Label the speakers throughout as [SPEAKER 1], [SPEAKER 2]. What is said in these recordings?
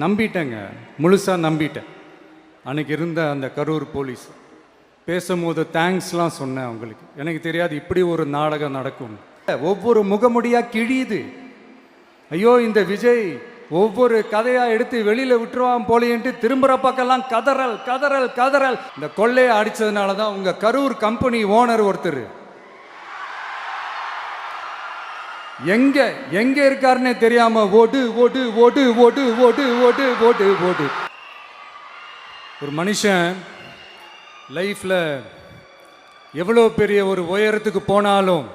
[SPEAKER 1] நம்பிட்டேங்க, முழுசாக நம்பிட்டேன். அன்றைக்கி இருந்த அந்த கரூர் போலீஸ் பேசும்போது தேங்க்ஸ்லாம் சொன்னேன் அவங்களுக்கு. எனக்கு தெரியாது இப்படி ஒரு நாடகம் நடக்கும். ஒவ்வொரு முகமுடியாக கிழியுது. ஐயோ இந்த விஜய் ஒவ்வொரு கதையாக எடுத்து வெளியில் விட்டுருவான் போலேன்ட்டு திரும்புகிற பக்கம்லாம் கதறல் கதறல் கதறல். இந்த கொள்ளையை அடித்ததுனால தான் உங்கள் கரூர் கம்பெனி ஓனர் ஒருத்தர் எங்க இருக்காருன்னே தெரியாம ஓடு ஓடு ஓடு ஓடு ஓடு ஓடு ஓடு ஓடு. ஒரு மனுஷன் லைஃப்ல எவ்வளோ பெரிய ஒரு உயரத்துக்கு போனாலும்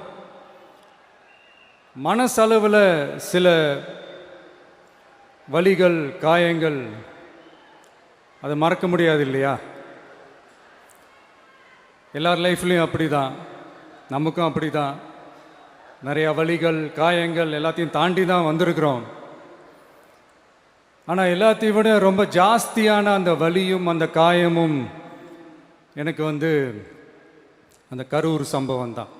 [SPEAKER 1] மனசளவில் சில வலிகள் காயங்கள் அதை மறக்க முடியாது இல்லையா? எல்லார் லைஃப்லையும் அப்படி தான், நமக்கும் அப்படி தான். நிறையா வலிகள் காயங்கள் எல்லாத்தையும் தாண்டி தான் வந்திருக்கிறோம். ஆனால் எல்லாத்தையும் விட ரொம்ப ஜாஸ்தியான அந்த வலியும் அந்த காயமும் எனக்கு அந்த கரூர் சம்பவம் தான்.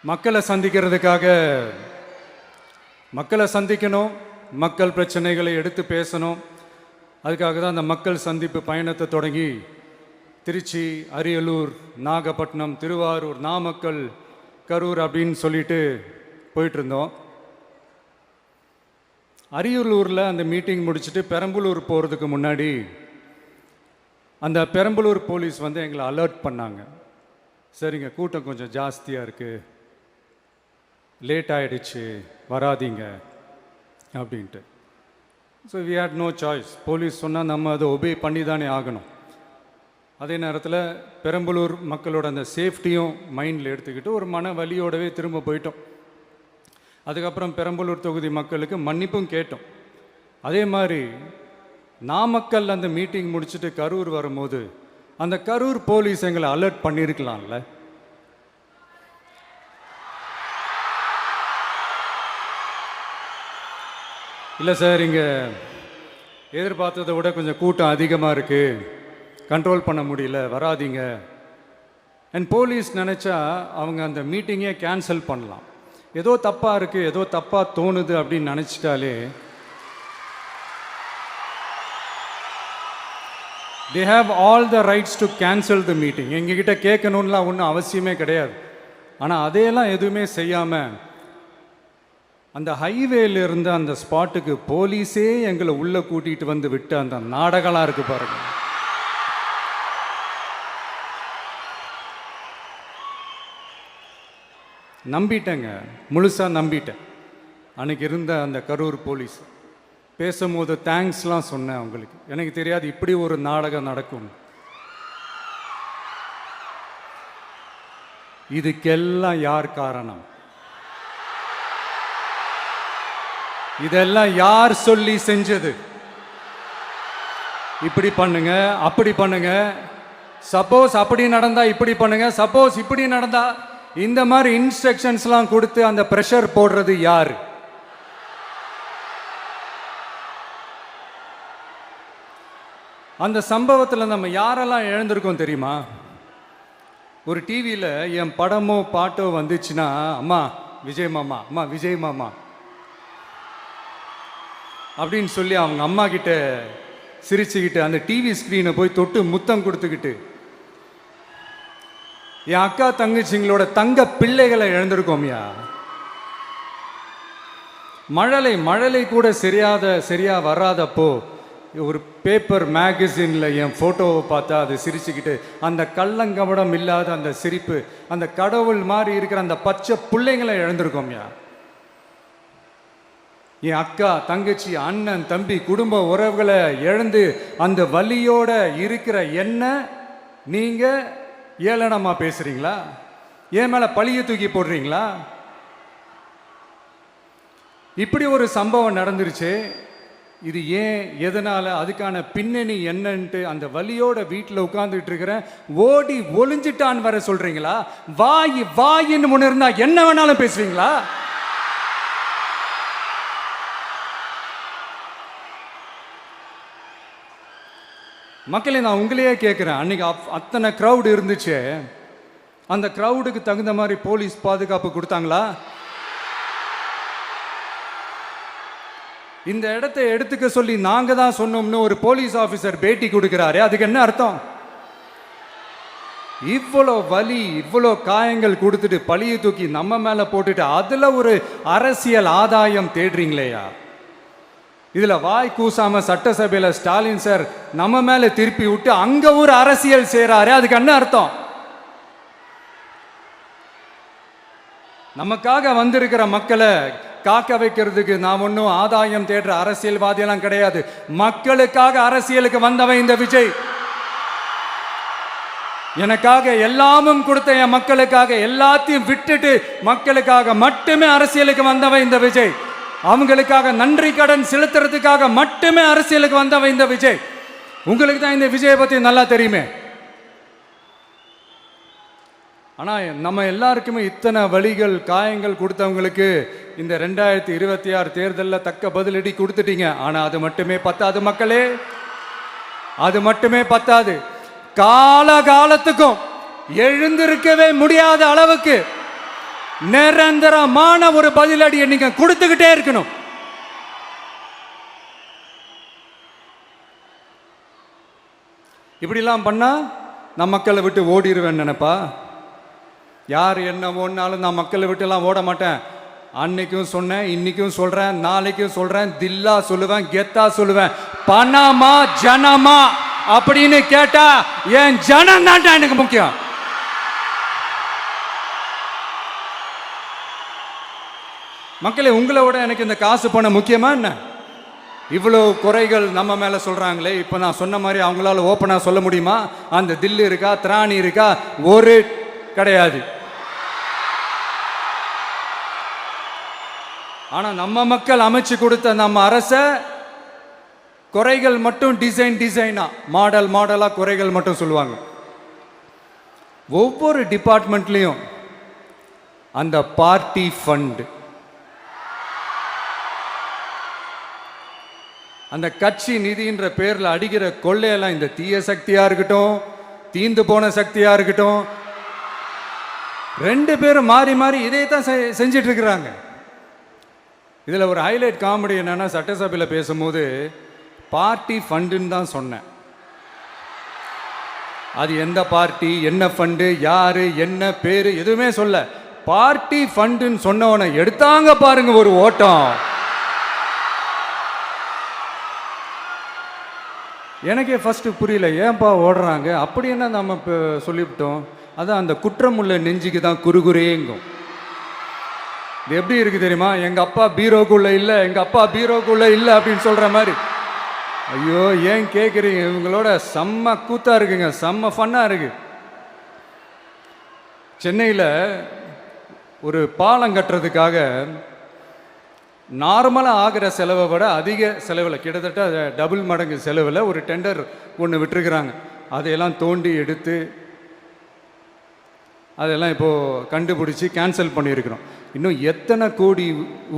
[SPEAKER 1] மக்களை சந்திக்கணும், மக்கள் பிரச்சனைகளை எடுத்து பேசணும். அதுக்காக தான் அந்த மக்கள் சந்திப்பு பயணத்தை தொடங்கி திருச்சி, அரியலூர், நாகப்பட்டினம், திருவாரூர், நாமக்கல், கரூர் அப்படின்னு சொல்லிட்டு போயிட்டுருந்தோம். அரியலூரில் அந்த மீட்டிங் முடிச்சுட்டு பெரம்பலூர் போகிறதுக்கு முன்னாடி அந்த பெரம்பலூர் போலீஸ் எங்களை அலர்ட் பண்ணாங்க. சரிங்க, கூட்டம் கொஞ்சம் ஜாஸ்தியாக இருக்குது, லேட் ஆகிடுச்சு, வராதிங்க அப்படின்ட்டு. So we had no choice. Police சொன்னால் நம்ம அதை ஒபே பண்ணி தானே ஆகணும். அதே நேரத்தில் பெரம்பலூர் மக்களோட அந்த சேஃப்டியும் மைண்டில் எடுத்துக்கிட்டு ஒரு மன வலியோடவே திரும்ப போயிட்டோம். அதுக்கப்புறம் பெரம்பலூர் தொகுதி மக்களுக்கு மன்னிப்பும் கேட்டோம். அதே மாதிரி நாமக்கல் அந்த மீட்டிங் முடிச்சுட்டு கரூர் வரும்போது அந்த கரூர் போலீஸ் எங்களை அலர்ட் பண்ணியிருக்கலாம்ல. இல்லை சார், இங்கே எதிர்பார்த்ததை விட கொஞ்சம் கூட்டம் அதிகமாக இருக்குது, கண்ட்ரோல் பண்ண முடியல, வராதிங்க. அண்ட் போலீஸ் நினச்சா அவங்க அந்த மீட்டிங்கே கேன்சல் பண்ணலாம். ஏதோ தப்பாக இருக்குது, ஏதோ தப்பாக தோணுது அப்படின்னு நினச்சிட்டாலே they have all the rights to cancel the meeting. எங்ககிட்ட கேட்கணும்லாம் ஒன்றும் அவசியமே கிடையாது. ஆனால் அதையெல்லாம் எதுவுமே செய்யாமல் அந்த ஹைவேல இருந்து அந்த ஸ்பாட்டுக்கு போலீஸே எங்களை உள்ளே கூட்டிகிட்டு வந்து விட்டு அந்த நாடகம்லாம் இருக்குது பாருங்க. நம்பிட்டேங்க, முழுசாக நம்பிட்டேன். அன்றைக்கி இருந்த அந்த கரூர் போலீஸ் பேசும்போது தேங்க்ஸ்லாம் சொன்னேன் அவங்களுக்கு. எனக்கு தெரியாது இப்படி ஒரு நாடகம் நடக்கும். இதுக்கெல்லாம் யார் காரணம்? இதெல்லாம் யார் சொல்லி செஞ்சது? இப்படி பண்ணுங்க, அப்படி பண்ணுங்க, சப்போஸ் அப்படி நடந்தா இப்படி பண்ணுங்க, சப்போஸ் இப்படி நடந்தா இந்த மாதிரி இன்ஸ்ட்ரக்ஷன்ஸ்லாம் கொடுத்து அந்த ப்ரெஷர் போடுறது யார்? அந்த சம்பவத்தில் நம்ம யாரெல்லாம் இழந்திருக்கோம் தெரியுமா? ஒரு டிவியில் என் படமோ பாட்டோ வந்துச்சுன்னா, அம்மா விஜய் மாமா, அம்மா விஜய் மாமா அப்படின்னு சொல்லி அவங்க அம்மா கிட்ட சிரிச்சுக்கிட்டு அந்த டிவி ஸ்க்ரீனை போய் தொட்டு முத்தம் கொடுத்துக்கிட்டு என் அக்கா தங்கச்சிங்களோட தங்க பிள்ளைகளை இழந்திருக்கோம்யா. மழலை கூட சரியா வராதப்போ ஒரு பேப்பர் மேகசினில் என் ஃபோட்டோவை பார்த்தா அது சிரிச்சுக்கிட்டு அந்த கள்ளங்கபடம் இல்லாத அந்த சிரிப்பு, அந்த கடவுள் மாதிரி இருக்கிற அந்த பச்சை பிள்ளைங்களை இழந்திருக்கோம்யா. என் அக்கா தங்கச்சி அண்ணன் தம்பி குடும்ப உறவுகளை இழந்து அந்த வலியோட இருக்கிற என்ன நீங்கள் ஏளனமா பேசுறீங்களா? என் மேலே பழிய தூக்கி போடுறீங்களா? இப்படி ஒரு சம்பவம் நடந்துருச்சு. இது ஏன், எதனால, அதுக்கான பின்னணி என்னன்ட்டு அந்த வலியோட வீட்டில் உட்கார்ந்துட்டு இருக்கிறேன். ஓடி ஒளிஞ்சிட்டான்னு வர சொல்றீங்களா? வாயின்னு முன்ன இருந்தா என்ன வேணாலும் பேசுவீங்களா? மக்களே, நான் உங்களையே கேட்குறேன். அன்றைக்கி அத்தனை க்ரௌடு இருந்துச்சு, அந்த க்ரௌடுக்கு தகுந்த மாதிரி போலீஸ் பாதுகாப்பு கொடுத்தாங்களா? இந்த இடத்தை எடுத்துக்க சொல்லி நாங்க தான் சொன்னோம்னு ஒரு போலீஸ் ஆபீசர் பேட்டி கொடுக்கிறாரு. அதுக்கு என்ன அர்த்தம்? இவ்வளோ வலி, இவ்வளோ காயங்கள் கொடுத்துட்டு பழியை தூக்கி நம்ம மேல போட்டுட்டு அதுல ஒரு அரசியல் ஆதாயம் தேடுறீங்களேயா? இதுல வாய் கூசாம சட்டசபையில ஸ்டாலின் சார் நம்ம மேல திருப்பி விட்டு அங்க ஒரு அரசியல் செய்றாரு. அதுக்கு என்ன அர்த்தம்? நமக்காக வந்திருக்கிற மக்களை காக்க வைக்கிறதுக்கு நான் ஒன்றும் ஆதாயம் தேடுற அரசியல்வாதியெல்லாம் கிடையாது. மக்களுக்காக அரசியலுக்கு வந்தவன் இந்த விஜய். எனக்காக எல்லாமும் கொடுத்த என் மக்களுக்காக எல்லாத்தையும் விட்டுட்டு மக்களுக்காக மட்டுமே அரசியலுக்கு வந்தவன் இந்த விஜய். அவங்களுக்காக நன்றி கடன் செலுத்துறதுக்காக மட்டுமே அரசியலுக்கு வந்தவன் இந்த விஜய். உங்களுக்கு தான் இந்த விஜயை பத்தி நல்லா தெரியுமே. ஆனா நம்ம எல்லாருக்குமே இத்தனை வலிகள் காயங்கள் கொடுத்தவங்களுக்கு இந்த 2026 தேர்தலில் தக்க பதிலடி கொடுத்துட்டீங்க. ஆனா அது மட்டுமே பத்தாது மக்களே, அது மட்டுமே பத்தாது. காலகாலத்துக்கும் எழுந்திருக்கவே முடியாத அளவுக்கு நிரந்தரமான ஒரு பதிலடியை நீங்க கொடுத்துக்கிட்டே இருக்கணும். இப்படிலாம் பண்ணா நான் மக்களை விட்டு ஓடிடுவேன் நினைப்பா? யார் என்ன ஓடினாலும் நான் மக்களை விட்டு எல்லாம் ஓட மாட்டேன். அன்னைக்கும் சொன்னேன், இன்னைக்கும் சொல்றேன், நாளைக்கும் சொல்றேன், தில்லா சொல்லுவேன், கெத்தா சொல்லுவேன். பணமா ஜனமா அப்படின்னு கேட்டா என் ஜனம் தான் எனக்கு முக்கியம். மக்களே, உங்களை விட எனக்கு இந்த காசு பணம் முக்கியமா என்ன? இவ்வளோ குறைகள் நம்ம மேல சொல்றாங்களே, இப்ப நான் சொன்ன மாதிரி அவங்களால ஓப்பனா சொல்ல முடியுமா? அந்த தில்லு இருக்கா, திராணி இருக்கா? ஒரு கிடையாது. ஆனா நம்ம மக்கள் அமைச்சு கொடுத்த நம்ம அரச குறைகள் மட்டும் டிசைனா மாடலா குறைகள் மட்டும் சொல்லுவாங்க. ஒவ்வொரு டிபார்ட்மெண்ட்லயும் அந்த பார்ட்டி ஃபண்ட், அந்த கட்சி நிதின்ற பேர்ல அடிக்கிற கொள்ளையெல்லாம் இந்த தீய சக்தியா இருக்கட்டும், தீந்து போன சக்தியா இருக்கட்டும், ரெண்டு பேரும் மாறி மாறி இதே தான் செஞ்சிட்டு இருக்கிறாங்க. இதுல ஒரு ஹைலைட் காமெடி என்னன்னா, சட்டசபையில் பேசும்போது பார்ட்டி ஃபண்டுன்னு தான் சொன்னேன். அது எந்த பார்ட்டி, என்ன ஃபண்டு, யாரு, என்ன பேரு எதுவுமே சொல்ல. பார்ட்டி ஃபண்டுன்னு சொன்னவனை எடுத்தாங்க பாருங்க ஒரு ஓட்டம். எனக்கே ஃபர்ஸ்ட் புரியல, ஏன்பா ஓடுறாங்க? அப்படி என்ன நம்ம இப்போ சொல்லிவிட்டோம்? அதான் அந்த குற்றமுள்ள நெஞ்சுக்கு தான் குறுகுறேங்கும். இது எப்படி இருக்கு தெரியுமா? எங்க அப்பா பீரோக்குள்ள இல்லை, எங்க அப்பா பீரோக்குள்ள இல்லை அப்படின்னு சொல்ற மாதிரி. ஐயோ, ஏன் கேட்குறீங்க? இவங்களோட செம்ம கூத்தா இருக்குங்க, செம்ம ஃபன்னா இருக்கு. சென்னையில் ஒரு பாலம் கட்டுறதுக்காக நார்மலாக ஆகிற செலவை விட அதிக செலவில், கிட்டத்தட்ட டபுள் மடங்கு செலவில் ஒரு டெண்டர் ஒன்று விட்டுருக்குறாங்க. அதையெல்லாம் தோண்டி எடுத்து அதெல்லாம் இப்போது கண்டுபிடிச்சி கேன்சல் பண்ணியிருக்கிறோம். இன்னும் எத்தனை கோடி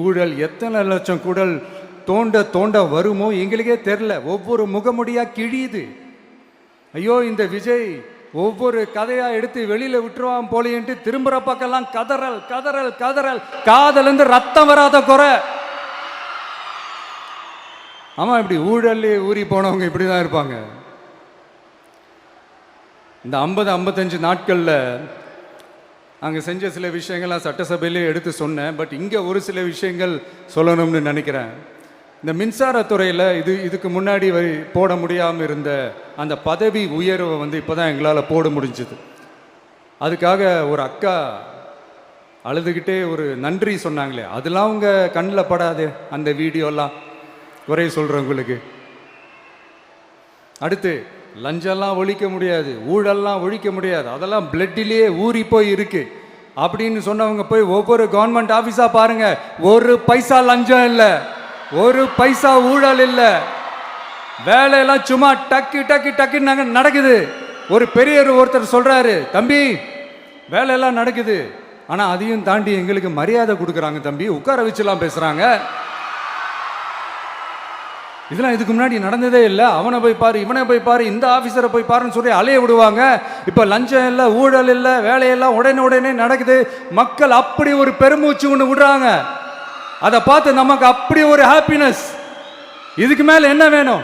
[SPEAKER 1] ஊழல், எத்தனை லட்சம் குடல் தோண்ட வருமோ எங்களுக்கே தெரில. ஒவ்வொரு முகமுடியாக கிழியுது. ஐயோ, இந்த விஜய் ஒவ்வொரு கதையாக எடுத்து வெளியில் விட்டுருவான் போலேன்ட்டு திரும்புகிற பக்கம்லாம் கதறல் கதறல் கதறல், காதலேருந்து ரத்தம் வராத குறை. ஆமாம், இப்படி ஊழல்லே ஊறி போனவங்க இப்படி தான் இருப்பாங்க. இந்த 50-55 நாட்களில் அங்கே செஞ்ச சில விஷயங்கள்லாம் சட்டசபையிலே எடுத்து சொன்னேன். பட் இங்கே ஒரு சில விஷயங்கள் சொல்லணும்னு நினைக்கிறேன். இந்த மின்சாரத்துறையில் இதுக்கு முன்னாடி போட முடியாமல் இருந்த அந்த பதவி உயர்வை இப்போ தான் எங்களால் போட முடிஞ்சுது. அதுக்காக ஒரு அக்கா அழுதுகிட்டே ஒரு நன்றி சொன்னாங்களே, அதெல்லாம் அவங்க கண்ணில் படாதே அந்த வீடியோலாம், குறை சொல்கிறவங்களுக்கு. அடுத்து லஞ்சம்லாம் ஒழிக்க முடியாது, ஊழல்லாம் ஒழிக்க முடியாது, அதெல்லாம் பிளட்டிலேயே ஊறி போய் இருக்கு அப்படின்னு சொன்னவங்க போய் ஒவ்வொரு கவர்மெண்ட் ஆஃபீஸா பாருங்க. ஒரு பைசா லஞ்சம் இல்லை, ஒரு பைசா ஊழல் இல்லை, வேலையெல்லாம் சும்மா டக்கு டக்கு டக்குன்னு நடக்குது. ஒரு பெரியவர் ஒருத்தர் சொல்றாரு, தம்பி வேலையெல்லாம் நடக்குது, ஆனா அதையும் தாண்டி எங்களுக்கு மரியாதை கொடுக்குறாங்க தம்பி, உட்கார வச்சுலாம் பேசுறாங்க. இதெல்லாம் இதுக்கு முன்னாடி நடந்ததே இல்லை. அவனை போய் பாரு, இவனை போய் பாரு, இந்த ஆஃபீஸரை போய் பாருன்னு சொல்லி அலைய விடுவாங்க. இப்போ லஞ்சம் இல்லை, ஊழல் இல்லை, வேலையெல்லாம் உடனே நடக்குது. மக்கள் அப்படி ஒரு பெருமூச்சு ஒன்று விடுறாங்க. அதை பார்த்து நமக்கு அப்படி ஒரு ஹாப்பினஸ். இதுக்கு மேல என்ன வேணும்?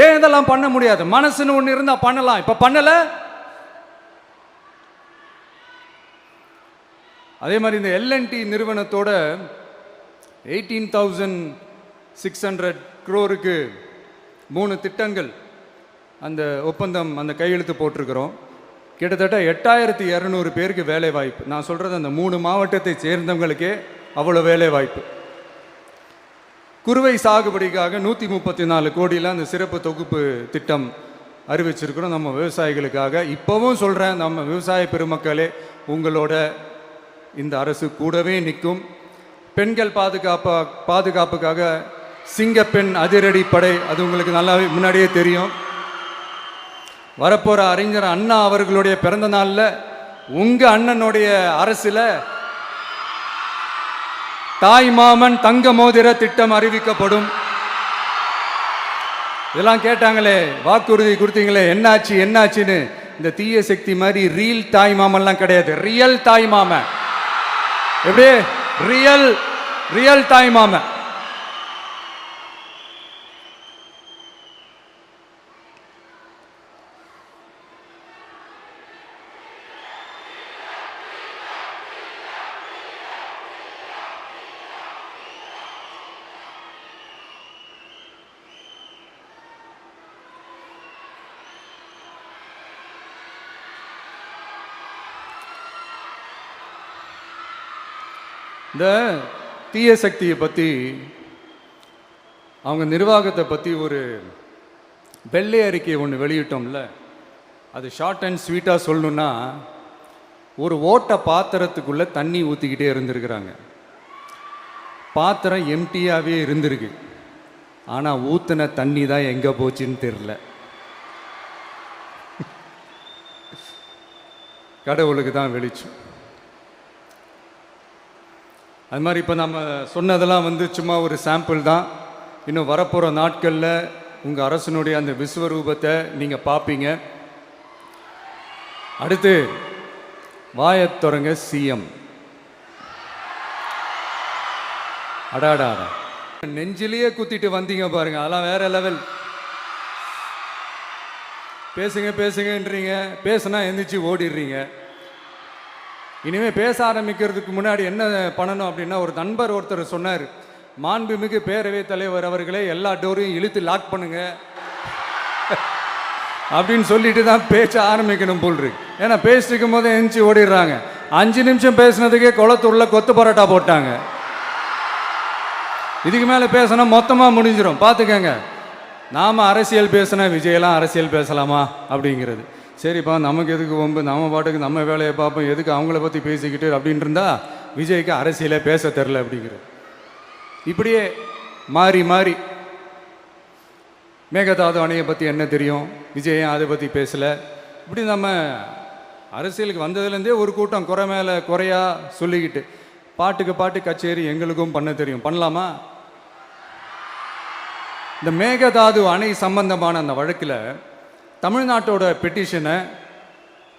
[SPEAKER 1] ஏன் இதெல்லாம் பண்ண முடியாது? மனசுன்னு ஒண்ணு இருந்தா பண்ணலாம். இப்ப பண்ணல. அதே மாதிரி இந்த எல்என்டி நிறுவனத்தோட 18,600 crore-க்கு 3 திட்டங்கள் அந்த ஒப்பந்தம், அந்த கையெழுத்து போட்டிருக்கிறோம். கிட்டத்தட்ட 8,200 பேருக்கு வேலை வாய்ப்பு. நான் சொல்றது அந்த 3 மாவட்டத்தை சேர்ந்தவங்களுக்கே அவ்வளோ வேலை வாய்ப்பு. குறுவை சாகுபடிக்காக 134 கோடியில் அந்த சிறப்பு தொகுப்பு திட்டம் அறிவிச்சிருக்கிறோம் நம்ம விவசாயிகளுக்காக. இப்போவும் சொல்கிறேன், நம்ம விவசாய பெருமக்களே, உங்களோட இந்த அரசு கூடவே நிற்கும். பெண்கள் பாதுகாப்புக்காக சிங்கப்பெண் அதிரடி படை, அது உங்களுக்கு நல்லா முன்னாடியே தெரியும். வரப்போகிற அறிஞர் அண்ணா அவர்களுடைய பிறந்த நாளில் உங்கள் அண்ணனுடைய அரசில் தாய் மாமன் தங்க மோதிர திட்டம் அறிவிக்கப்படும். இதெல்லாம் கேட்டாங்களே, வாக்குறுதி கொடுத்தீங்களே, என்னாச்சு என்னாச்சுன்னு. இந்த தீய சக்தி மாதிரி ரீல் தாய் மாமன்லாம் கிடையாது, ரியல் தாய் மாமன். எப்படி? ரியல் தாய் மாமன். இந்த தீய சக்தியை பற்றி, அவங்க நிர்வாகத்தை பற்றி ஒரு வெள்ளை அறிக்கையை ஒன்று வெளியிட்டோம்ல, அது ஷார்ட் அண்ட் ஸ்வீட்டாக சொல்லணுன்னா, ஒரு ஓட்ட பாத்திரத்துக்குள்ளே தண்ணி ஊற்றிக்கிட்டே இருந்திருக்கிறாங்க. பாத்திரம் எம்டியாகவே இருந்திருக்கு, ஆனால் ஊற்றின தண்ணி தான் எங்கே போச்சுன்னு தெரில. கடவுளுக்கு தான் வெளிச்சம். அது மாதிரி இப்போ நம்ம சொன்னதெல்லாம் சும்மா ஒரு சாம்பிள் தான். இன்னும் வரப்போகிற நாட்களில் உங்கள் அரசனுடைய அந்த விஸ்வரூபத்தை நீங்கள் பார்ப்பீங்க. அடுத்து வாயத்தொடங்க சிஎம். அடாடா, நெஞ்சிலேயே குத்திட்டு வந்தீங்க பாருங்க, அதெல்லாம் வேற லெவல். பேசுங்கன்றீங்க, பேசுனா எந்திரிச்சு ஓடிடுறீங்க. இனிமேல் பேச ஆரம்பிக்கிறதுக்கு முன்னாடி என்ன பண்ணணும் அப்படின்னா, ஒரு நண்பர் ஒருத்தர் சொன்னார், மாண்புமிகு பேரவைத் தலைவர் அவர்களே, எல்லா டோரையும் இழுத்து லாக் பண்ணுங்க அப்படின்னு சொல்லிட்டு தான் பேச ஆரம்பிக்கணும் போல் இருக்கு. ஏன்னா பேசிட்டு இருக்கும் போதே எந்திரிச்சு ஓடிடுறாங்க. 5 நிமிஷம் பேசினதுக்கே குளத்தூர்ல கொத்து பரோட்டா போட்டாங்க. இதுக்கு மேலே பேசினா மொத்தமாக முடிஞ்சிடும், பார்த்துக்கங்க. நாம் அரசியல் பேசினா விஜயெல்லாம் அரசியல் பேசலாமா அப்படிங்கிறது. சரிப்பா, நமக்கு எதுக்கு வம்பு, நம்ம பாட்டுக்கு நம்ம வேலையை பார்ப்போம், எதுக்கு அவங்கள பற்றி பேசிக்கிட்டு அப்படின்னு இருந்தால் விஜய்க்கு அரசியலே பேச தெரில அப்படிங்கிறது. இப்படியே மாறி மாறி மேகதாது அணையை பற்றி என்ன தெரியும், விஜய் அதை பற்றி பேசலை. இப்படி நம்ம அரசியலுக்கு வந்ததுலேருந்தே ஒரு கூட்டம் குறை மேலே குறையா சொல்லிக்கிட்டு, பாட்டுக்கு பாட்டு கச்சேரி எங்களுக்கும் பண்ண தெரியும், பண்ணலாமா? இந்த மேகதாது அணை சம்பந்தமான அந்த வழக்கில் தமிழ்நாட்டோட பெட்டிஷனை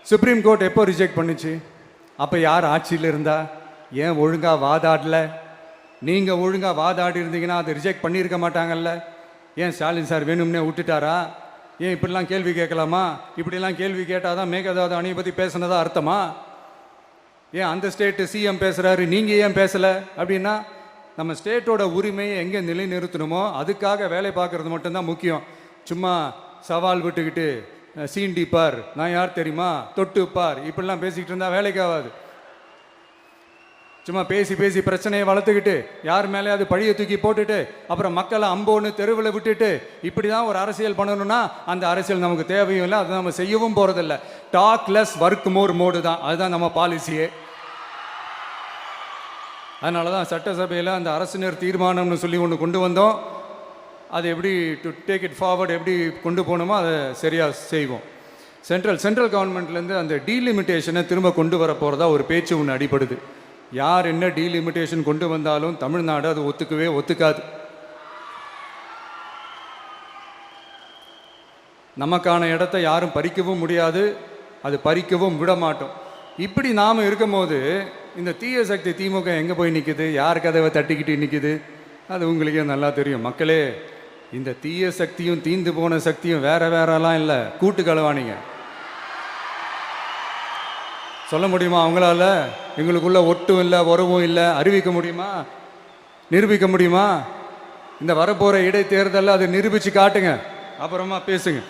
[SPEAKER 1] சுப்ரீம் கோர்ட் எப்போ ரிஜெக்ட் பண்ணுச்சு? அப்போ யார் ஆட்சியில் இருந்தா? ஏன் ஒழுங்காக வாதாடல? நீங்கள் ஒழுங்காக வாதாடி இருந்தீங்கன்னா அதை ரிஜெக்ட் பண்ணியிருக்க மாட்டாங்கல்ல. ஏன் ஸ்டாலின் சார் வேணும்னே விட்டுட்டாரா? ஏன் இப்படிலாம் கேள்வி கேட்கலாமா? இப்படிலாம் கேள்வி கேட்டால் தான் மேகதாது அணையை பற்றி பேசுனதா அர்த்தமா? ஏன் அந்த ஸ்டேட்டு சிஎம் பேசுகிறாரு, நீங்கள் ஏன் பேசலை அப்படின்னா, நம்ம ஸ்டேட்டோட உரிமையை எங்கே நிலைநிறுத்தணுமோ அதுக்காக வேலை பார்க்குறது மட்டும்தான் முக்கியம். சும்மா சவால் விட்டுக்கிட்டு சீண்டி பார், நான் யார் தெரியுமா, தொட்டு பார், இப்படிலாம் பேசிக்கிட்டு இருந்தால் வேலைக்கு ஆகாது. சும்மா பேசி பேசி பிரச்சனையை வளர்த்துக்கிட்டு யார் மேலே அது பழியை தூக்கி போட்டுட்டு அப்புறம் மக்களை அம்போன்னு தெருவில் விட்டுட்டு இப்படி தான் ஒரு அரசியல் பண்ணணும்னா அந்த அரசியல் நமக்கு தேவையும் இல்லை, அதை நம்ம செய்யவும் போகிறதில்ல. Talk less work more mode தான், அதுதான் நம்ம பாலிசியே. அதனால தான் சட்டசபையில் அந்த அரசினர் தீர்மானம்னு சொல்லி ஒன்று கொண்டு வந்தோம். அது எப்படி டு டேக் இட் ஃபார்வர்ட், எப்படி கொண்டு போகணுமோ அதை சரியாக செய்வோம். சென்ட்ரல் கவர்மெண்ட்லேருந்து அந்த டீலிமிட்டேஷனை திரும்ப கொண்டு வர போகிறதா ஒரு பேச்சு ஒன்று அடிபடுது. யார் என்ன டீலிமிட்டேஷன் கொண்டு வந்தாலும் தமிழ்நாடு அது ஒத்துக்காது. நமக்கான இடத்தை யாரும் பறிக்கவும் முடியாது, அது பறிக்கவும் விட மாட்டோம். இப்படி நாம் இருக்கும் போது இந்த தீய சக்தி திமுக எங்கே போய் நிற்குது, யார் கதவை தட்டிக்கிட்டு நிற்குது, அது உங்களுக்கே நல்லா தெரியும். மக்களே, இந்த தீய சக்தியும் தீந்து போன சக்தியும் வேற வேறலாம் இல்லை, கூட்டு களவாணிங்க. சொல்ல முடியுமா அவங்களால? எங்களுக்குள்ள ஒட்டும் இல்லை, உறவும் இல்லை, அறிவிக்க முடியுமா, நிரூபிக்க முடியுமா? இந்த வரப்போகிற இடைத்தேர்தலில் அதை நிரூபித்து காட்டுங்க, அப்புறமா பேசுங்க.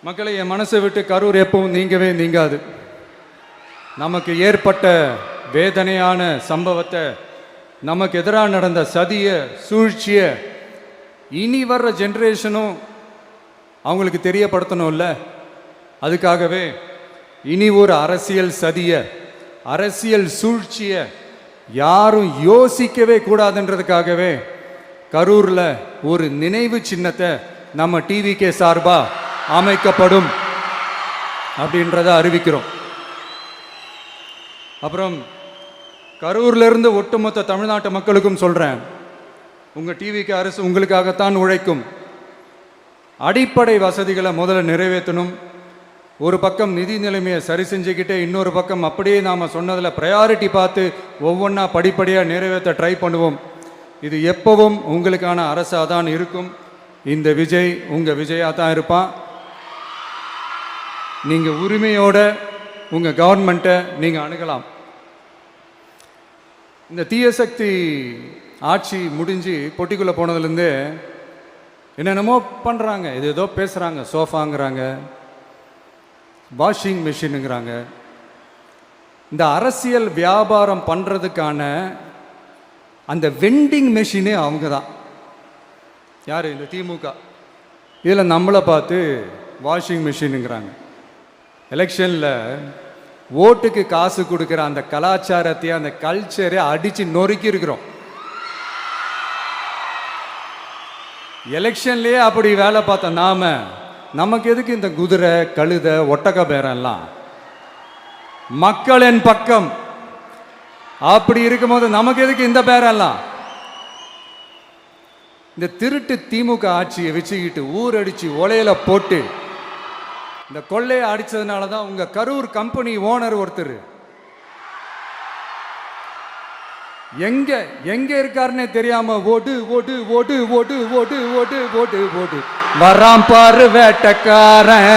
[SPEAKER 1] மக்களை, என் மனசை விட்டு கரூர் எப்பவும் நீங்கவே நீங்காது. நமக்கு ஏற்பட்ட வேதனையான சம்பவத்தை, நமக்கு எதிராக நடந்த சதிய சூழ்ச்சியை இனி வர்ற ஜென்ரேஷனும் அவங்களுக்கு தெரியப்படுத்தணும்ல. அதுக்காகவே இனி ஒரு அரசியல் சதிய, அரசியல் சூழ்ச்சிய யாரும் யோசிக்கவே கூடாதுன்றதுக்காகவே கரூரில் ஒரு நினைவு சின்னத்தை நம்ம டிவிகே சார்பா அமைக்கப்படும் அப்படின்றத அறிவிக்கிறோம். அப்புறம் கரூர்லேருந்து ஒட்டுமொத்த தமிழ்நாட்டு மக்களுக்கும் சொல்கிறேன், உங்கள் டிவிகே அரசு உங்களுக்காகத்தான் உழைக்கும். அடிப்படை வசதிகளை முதல்ல நிறைவேற்றணும். ஒரு பக்கம் நிதி நிலைமையை சரி செஞ்சுக்கிட்டே, இன்னொரு பக்கம் அப்படியே நாம் சொன்னதில் ப்ரையாரிட்டி பார்த்து ஒவ்வொன்றா படிப்படியாக நிறைவேற்ற ட்ரை பண்ணுவோம். இது எப்பவும் உங்களுக்கான அரசாக தான் இருக்கும். இந்த விஜய் உங்கள் விஜயாக தான் இருப்பான். நீங்கள் உரிமையோட உங்கள் கவர்மெண்ட்டை நீங்கள் அணுகலாம். இந்த தீயசக்தி ஆட்சி முடிஞ்சு பொட்டிக்குள்ளே போனதுலேருந்து என்னென்னமோ பண்ணுறாங்க, இது ஏதோ பேசுகிறாங்க, சோஃபாங்கிறாங்க, வாஷிங் மிஷினுங்கிறாங்க. இந்த அரசியல் வியாபாரம் பண்ணுறதுக்கான அந்த வெண்டிங் மெஷினே அவங்க தான். யார்? இந்த திமுக. இதில் நம்மளை பார்த்து வாஷிங் மிஷினுங்கிறாங்க. எலெக்ஷனில் ஓட்டுக்கு காசு கொடுக்குற அந்த கலாச்சாரத்தையே, அந்த கல்ச்சரை அடித்து நொறுக்கி இருக்கிறோம். எலெக்ஷன்லேயே அப்படி வேலை பார்த்த நமக்கு எதுக்கு இந்த குதிரை, கழுதை, ஒட்டக பேரெல்லாம்? மக்களின் பக்கம் அப்படி இருக்கும்போது நமக்கு எதுக்கு இந்த பேரெல்லாம்? இந்த திருட்டு திமுக ஆட்சியை வச்சுக்கிட்டு ஊரடிச்சு ஒலையில போட்டு இந்த கொள்ளையை அடிச்சதுனால தான் உங்க கரூர் கம்பெனி ஓனர் ஒருத்தர் எங்க எங்க இருக்காருன்னே தெரியாம ஓடு ஓடு ஓடு ஓடு ஓடு ஓடு ஓடு ஓடு வராம் பாரு வேட்டக்காரன்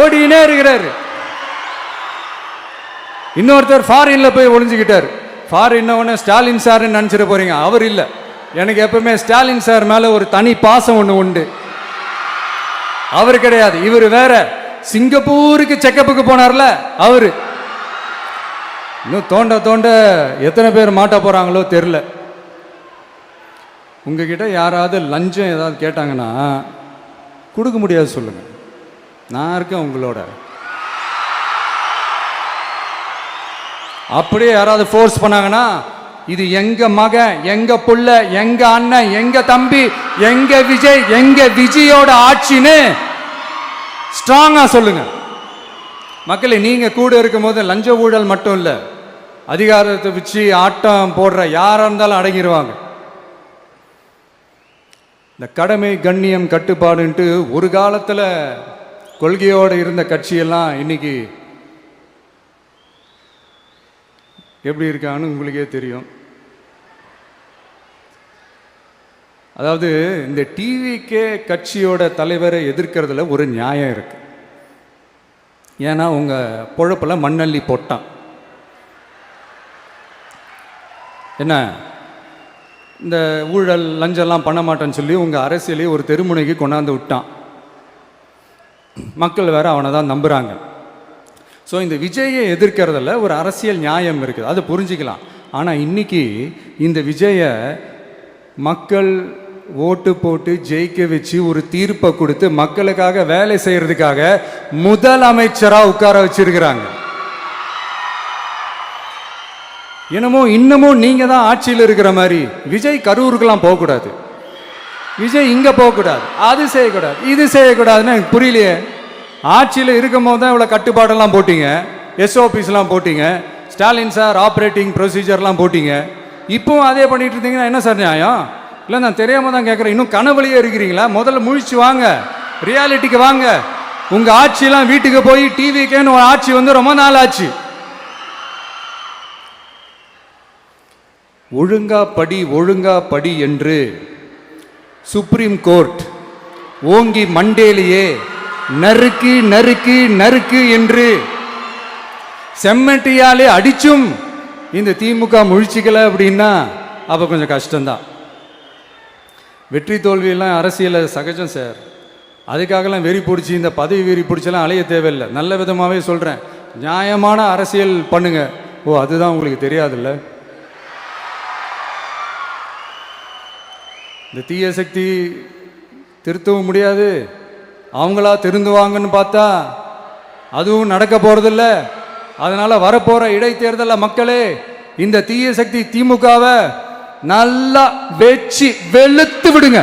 [SPEAKER 1] ஓடினே இருக்கிறாரு. இன்னொருத்தர் ஃபாரின்ல போய் ஒளிஞ்சுக்கிட்டார். ஃபாரின் ஸ்டாலின் சார் நினைச்சிட போறீங்க, அவர் இல்லை. எனக்கு எப்பவுமே ஸ்டாலின் சார் மேல ஒரு தனி பாசம் ஒன்று உண்டு. அவர் கிடையாது, இவர் வேற. சிங்கப்பூருக்கு செக்கப்புக்கு போனார்ல அவரு. இன்னும் தோண்ட தோண்ட எத்தனை பேர் மாட்ட போறாங்களோ தெரியல. உங்ககிட்ட யாராவது லஞ்சம் ஏதாவது கேட்டாங்கன்னா கொடுக்க முடியாது சொல்லுங்க, நான் இருக்கேன் உங்களோட. அப்படியே யாராவது ஃபோர்ஸ் பண்ணாங்கன்னா இது எங்க மகன், எங்க புள்ள, எங்க அண்ணன், எங்க தம்பி, எங்க விஜய், எங்க விஜயோட ஆட்சின்னு ஸ்ட்ராங்கா சொல்லுங்க. மக்களை, நீங்க கூட இருக்கும் போது லஞ்ச ஊழல் மட்டும் இல்ல, அதிகாரத்தை வச்சு ஆட்டம் போடுற யாரா இருந்தாலும் அடங்கிடுவாங்க. இந்த கடமை, கண்ணியம், கட்டுப்பாடுன்ட்டு ஒரு காலத்துல கொள்கையோடு இருந்த கட்சியெல்லாம் இன்னைக்கு எப்படி இருக்கான்னு உங்களுக்கே தெரியும். அதாவது இந்த டிவிகே கட்சியோட தலைவரை எதிர்க்கிறதுல ஒரு நியாயம் இருக்கு. ஏன்னா உங்க பொழப்புல மண்ணள்ளி போட்டான். என்ன இந்த ஊழல் லஞ்சம்லாம் பண்ண மாட்டேன்னு சொல்லி உங்க அரசியலே ஒரு தெருமுனைக்கு கொண்டாந்து விட்டான். மக்கள் வேற அவனை தான் நம்புறாங்க. ஸோ இந்த விஜயை எதிர்க்கிறதுல ஒரு அரசியல் நியாயம் இருக்குது, அதை புரிஞ்சுக்கலாம். ஆனால் இன்னைக்கு இந்த விஜயை மக்கள் ஓட்டு போட்டு ஜெயிக்க வச்சு ஒரு தீர்ப்பை கொடுத்து மக்களுக்காக வேலை செய்யறதுக்காக முதலமைச்சராக உட்கார வச்சிருக்கிறாங்க. என்னமோ இன்னமும் நீங்க தான் ஆட்சியில் இருக்கிற மாதிரி. விஜய் கரூருக்கெல்லாம் போகக்கூடாது, விஜய் இங்க போகக்கூடாது, அது செய்யக்கூடாது, இது செய்யக்கூடாதுன்னு எனக்கு புரியலையே. ஆட்சியில் இருக்கும் போது தான் இவ்வளோ கட்டுப்பாடெல்லாம் போட்டீங்க, எஸ்ஓபிஸ்லாம் போட்டீங்க, ஸ்டாலின் சார் ஆப்ரேட்டிங் ப்ரொசீஜர்லாம் போட்டீங்க. இப்போவும் அதே பண்ணிட்டு இருந்தீங்கன்னா என்ன சார் நியாயம்? இல்லை, நான் தெரியாம தான் கேட்குறேன். இன்னும் கனவுலையே இருக்கிறீங்களா? முதல்ல முழிச்சு வாங்க, ரியாலிட்டிக்கு வாங்க. உங்க ஆட்சியெல்லாம் வீட்டுக்கு போய் டிவிக்கேன்னு ஒரு ஆட்சி வந்து ரொம்ப நாள் ஆச்சு. ஒழுங்கா படி என்று சுப்ரீம் கோர்ட் ஓங்கி மண்டேலியே நறுக்கு நறுக்கு நறுக்கு என்று செம்மட்டியாலே அடிச்சும் இந்த திமுக முழிச்சிக்கல அப்படின்னா அப்போ கொஞ்சம் கஷ்டம்தான். வெற்றி தோல்வியெல்லாம் அரசியல் சகஜம் சார். அதுக்காகலாம் வெறி பிடிச்சி இந்த பதவி வெறி பிடிச்செல்லாம் அலைய தேவையில்லை. நல்ல விதமாகவே சொல்கிறேன், நியாயமான அரசியல் பண்ணுங்க. ஓ, அதுதான் உங்களுக்கு தெரியாதுல்ல. இந்த தீய சக்தி திருத்தவும் முடியாது, அவங்களா திருந்துவாங்கன்னு பார்த்தா அதுவும் நடக்க போகிறதில்ல. அதனால் வரப்போகிற இடைத்தேர்தலில் மக்களே இந்த தீய சக்தி திமுகவை நல்லா வெச்சு வெளுத்து விடுங்க.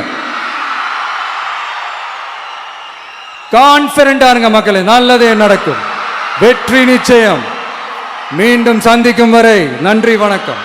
[SPEAKER 1] கான்பிடண்டா இருங்க மக்களே, நல்லதே நடக்கும், வெற்றி நிச்சயம். மீண்டும் சந்திக்கும் வரை நன்றி, வணக்கம்.